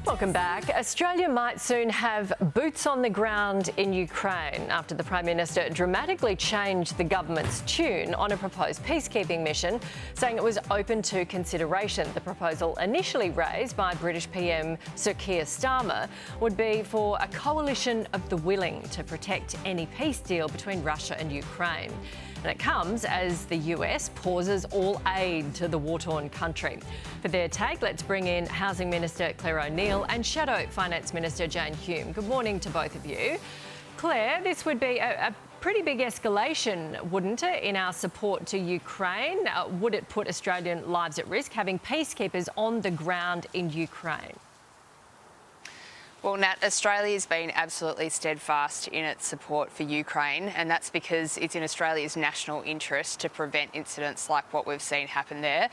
Welcome back. Australia might soon have boots on the ground in Ukraine after the Prime Minister dramatically changed the government's tune on a proposed peacekeeping mission, saying it was open to consideration. The proposal, initially raised by British PM Sir Keir Starmer, would be for a coalition of the willing to protect any peace deal between Russia and Ukraine. And it comes as the US pauses all aid to the war-torn country. For their take, let's bring in Housing Minister Clare and Shadow Finance Minister Jane Hume. Good morning to both of you. Clare, this would be a pretty big escalation, wouldn't it, in our support to Ukraine? Would it put Australian lives at risk, having peacekeepers on the ground in Ukraine? Well, Nat, Australia's been absolutely steadfast in its support for Ukraine, and that's because it's in Australia's national interest to prevent incidents like what we've seen happen there.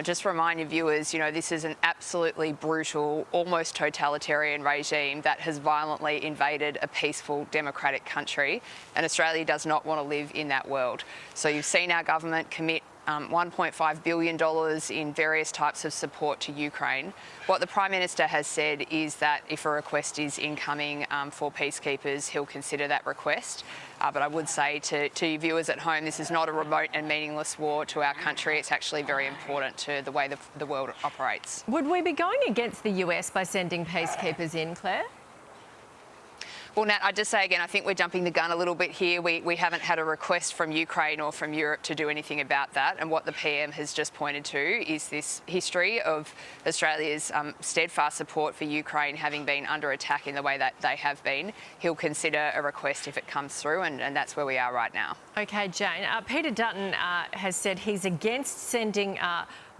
Just remind your viewers, this is an absolutely brutal, almost totalitarian regime that has violently invaded a peaceful, democratic country, and Australia does not want to live in that world. So you've seen our government commit $1.5 billion in various types of support to Ukraine. What the Prime Minister has said is that if a request is incoming for peacekeepers, he'll consider that request. But I would say to your viewers at home, this is not a remote and meaningless war to our country. It's actually very important to the way the world operates. Would we be going against the US by sending peacekeepers in, Clare? Well, Nat, I'd just say again, I think we're jumping the gun a little bit here. We haven't had a request from Ukraine or from Europe to do anything about that. And what the PM has just pointed to is this history of Australia's steadfast support for Ukraine having been under attack in the way that they have been. He'll consider a request if it comes through, and that's where we are right now. OK, Jane. Peter Dutton has said he's against sending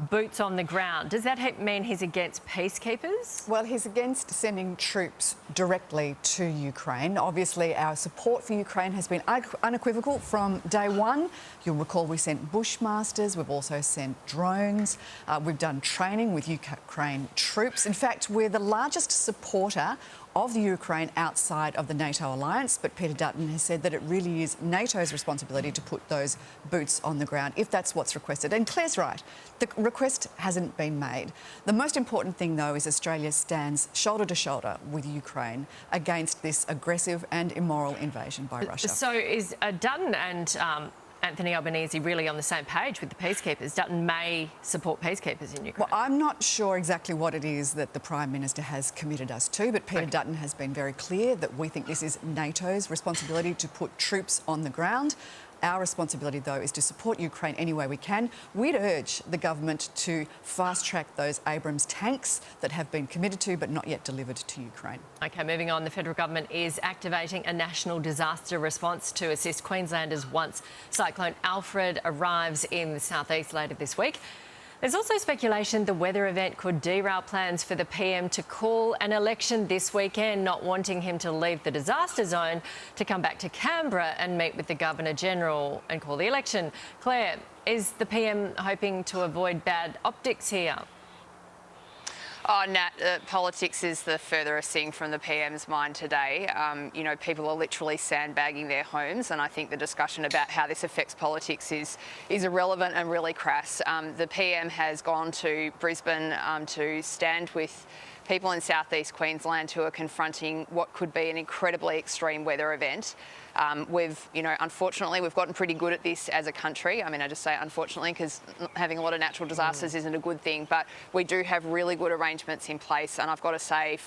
boots on the ground. Does that mean he's against peacekeepers? Well, he's against sending troops directly to Ukraine. Obviously, our support for Ukraine has been unequivocal from day one. You'll recall we sent Bushmasters, we've also sent drones, we've done training with Ukraine troops. In fact, we're the largest supporter of the Ukraine outside of the NATO alliance, but Peter Dutton has said that it really is NATO's responsibility to put those boots on the ground if that's what's requested. And Claire's right, the request hasn't been made. The most important thing, though, is Australia stands shoulder to shoulder with Ukraine against this aggressive and immoral invasion by Russia. So is Dutton and Anthony Albanese really on the same page with the peacekeepers? Dutton may support peacekeepers in Ukraine. Well, I'm not sure exactly what it is that the Prime Minister has committed us to, but Peter Dutton has been very clear that we think this is NATO's responsibility to put troops on the ground. Our responsibility, though, is to support Ukraine any way we can. We'd urge the government to fast-track those Abrams tanks that have been committed to but not yet delivered to Ukraine. OK, moving on. The federal government is activating a national disaster response to assist Queenslanders once Cyclone Alfred arrives in the southeast later this week. There's also speculation the weather event could derail plans for the PM to call an election this weekend, not wanting him to leave the disaster zone to come back to Canberra and meet with the Governor-General and call the election. Clare, is the PM hoping to avoid bad optics here? Oh, Nat, politics is the furthest thing from the PM's mind today. People are literally sandbagging their homes, and I think the discussion about how this affects politics is irrelevant and really crass. The PM has gone to Brisbane to stand with people in southeast Queensland who are confronting what could be an incredibly extreme weather event. Unfortunately, we've gotten pretty good at this as a country. I mean, I just say unfortunately because having a lot of natural disasters isn't a good thing, but we do have really good arrangements in place. And I've got to say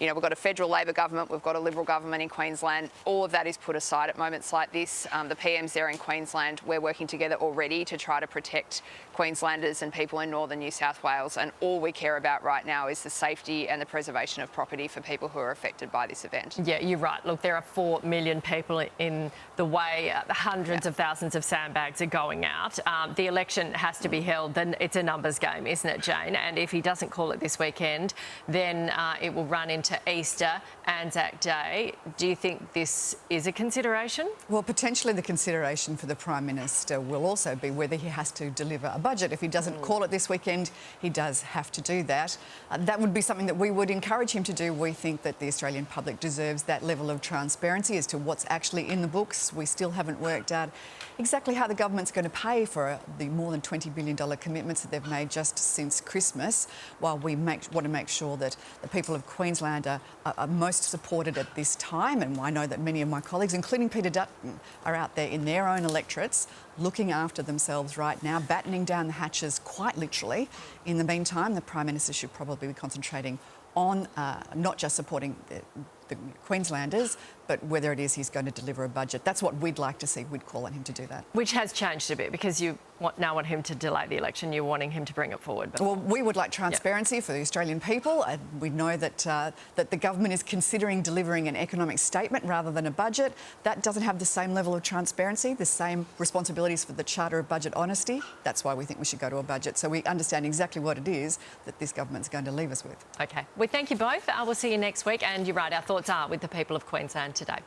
we've got a federal Labor government, we've got a Liberal government in Queensland. All of that is put aside at moments like this. The PM's there in Queensland. We're working together already to try to protect Queenslanders and people in northern New South Wales. And all we care about right now is the safety and the preservation of property for people who are affected by this event. Yeah, you're right. Look, there are 4 million people in the way. Hundreds of thousands of sandbags are going out. The election has to be held. Then it's a numbers game, isn't it, Jane? And if he doesn't call it this weekend, then it will run into Easter, Anzac Day. Do you think this is a consideration? Well, potentially the consideration for the Prime Minister will also be whether he has to deliver a budget. If he doesn't call it this weekend, he does have to do that. That would be something that we would encourage him to do. We think that the Australian public deserves that level of transparency as to what's actually in the books. We still haven't worked out exactly how the government's going to pay for the more than $20 billion commitments that they've made just since Christmas, while we want to make sure that the people of Queensland are most supported at this time. And I know that many of my colleagues, including Peter Dutton, are out there in their own electorates looking after themselves right now, battening down the hatches quite literally. In the meantime, the Prime Minister should probably be concentrating on not just supporting the Queenslanders, but whether it is he's going to deliver a budget. That's what we'd like to see. We'd call on him to do that. Which has changed a bit because you now want him to delay the election. You're wanting him to bring it forward. But... Well, we would like transparency for the Australian people. We know that that the government is considering delivering an economic statement rather than a budget. That doesn't have the same level of transparency, the same responsibilities for the Charter of Budget Honesty. That's why we think we should go to a budget, so we understand exactly what it is that this government's going to leave us with. OK. We thank you both. We'll see you next week. And you're right, our thoughts are with the people of Queensland today.